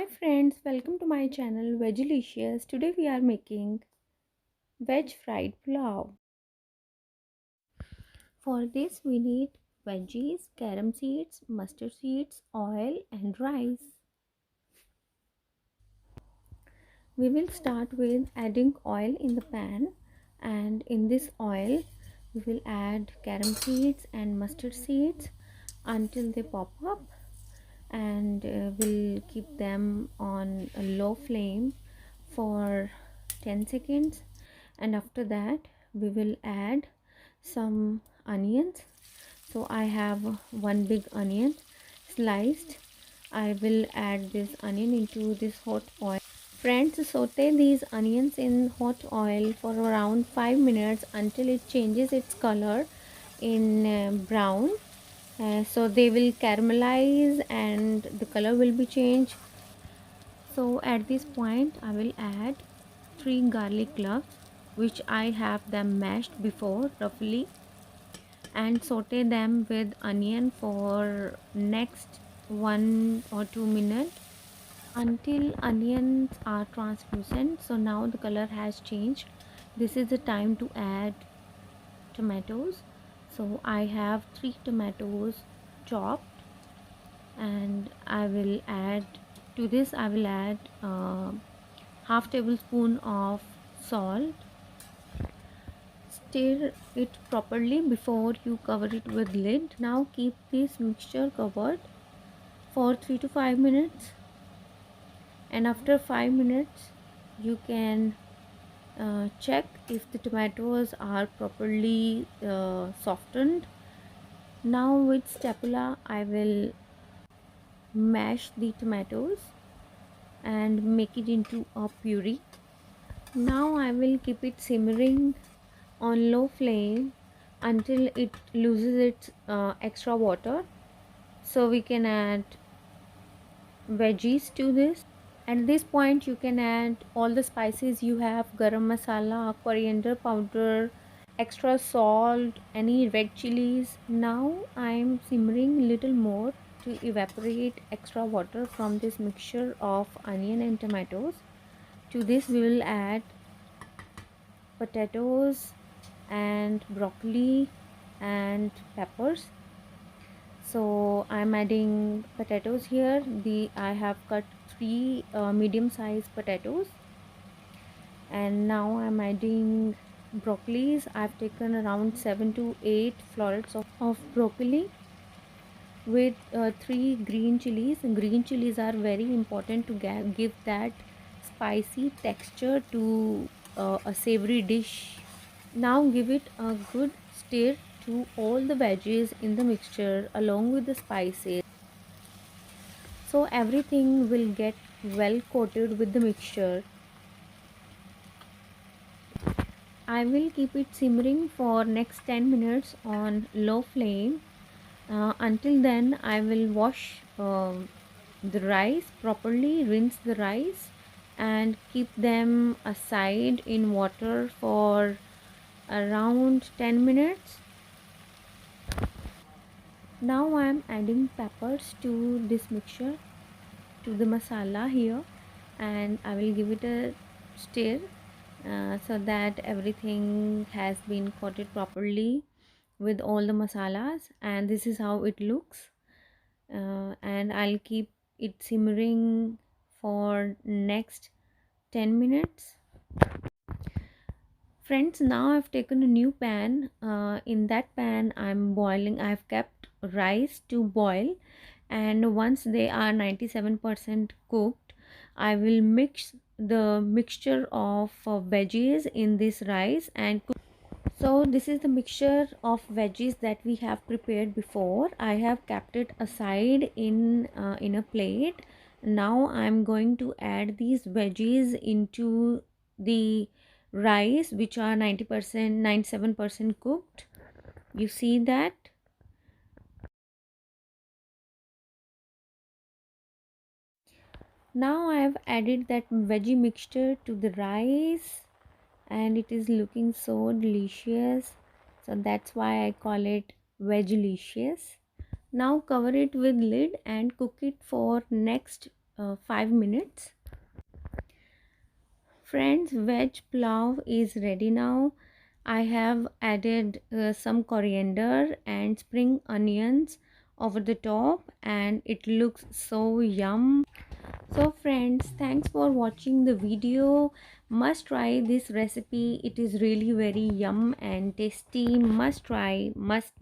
friends, welcome to my channel Vegelicious. Today we are making veg fried pulao. For this we need veggies, carom seeds, mustard seeds, oil and rice. We will start with adding oil in the pan, and in this oil we will add carom seeds and mustard seeds until they pop up, and we'll keep them on a low flame for 10 seconds, and after that we will add some onions. So I have one big onion sliced. I will add this onion into this hot oil. Friends, saute these onions in hot oil for around 5 minutes until it changes its color in brown. So they will caramelize and the color will be changed. So at this point I will add 3 garlic cloves, which I have them mashed before roughly, and saute them with onion for next 1 or 2 minutes until onions are translucent. So now the color has changed. This is the time to add tomatoes. So I have 3 tomatoes chopped, and I will add to this, I will add half tablespoon of salt. Stir it properly before you cover it with lid. Now keep this mixture covered for 3 to 5 minutes, and after 5 minutes you can check if the tomatoes are properly softened. Now with spatula I will mash the tomatoes and make it into a puree. Now I will keep it simmering on low flame until it loses its extra water, so we can add veggies to this. At this point you can add all the spices you have: garam masala, coriander powder, extra salt, any red chilies. Now I am simmering little more to evaporate extra water from this mixture of onion and tomatoes. To this we will add potatoes and broccoli and peppers. So I'm adding potatoes here. I have cut 3 medium-sized potatoes, and now I'm adding broccolis. I've taken around 7 to 8 florets of broccoli with 3 green chilies. Green chilies are very important to give that spicy texture to a savory dish. Now give it a good stir to all the veggies in the mixture along with the spices, so everything will get well coated with the mixture. I will keep it simmering for next 10 minutes on low flame. Until then I will wash the rice properly, rinse the rice and keep them aside in water for around 10 minutes. Now I am adding peppers to this mixture, to the masala here, and I will give it a stir so that everything has been coated properly with all the masalas, and this is how it looks. And I'll keep it simmering for next 10 minutes. Friends, now I've taken a new pan. In that pan I've kept rice to boil, and once they are 97% cooked I will mix the mixture of veggies in this rice and cook. So this is the mixture of veggies that we have prepared before. I have kept it aside in a plate. Now I'm going to add these veggies into the rice, which are 90%, 97% cooked. You see that? Now I have added that veggie mixture to the rice, and it is looking so delicious. So that's why I call it Vegelicious. Now cover it with lid and cook it for next 5 minutes. Friends, veg pulao is ready now. I have added some coriander and spring onions over the top, and it looks so yum. So friends, thanks for watching the video. Must try this recipe. It is really very yum and tasty. Must try, must.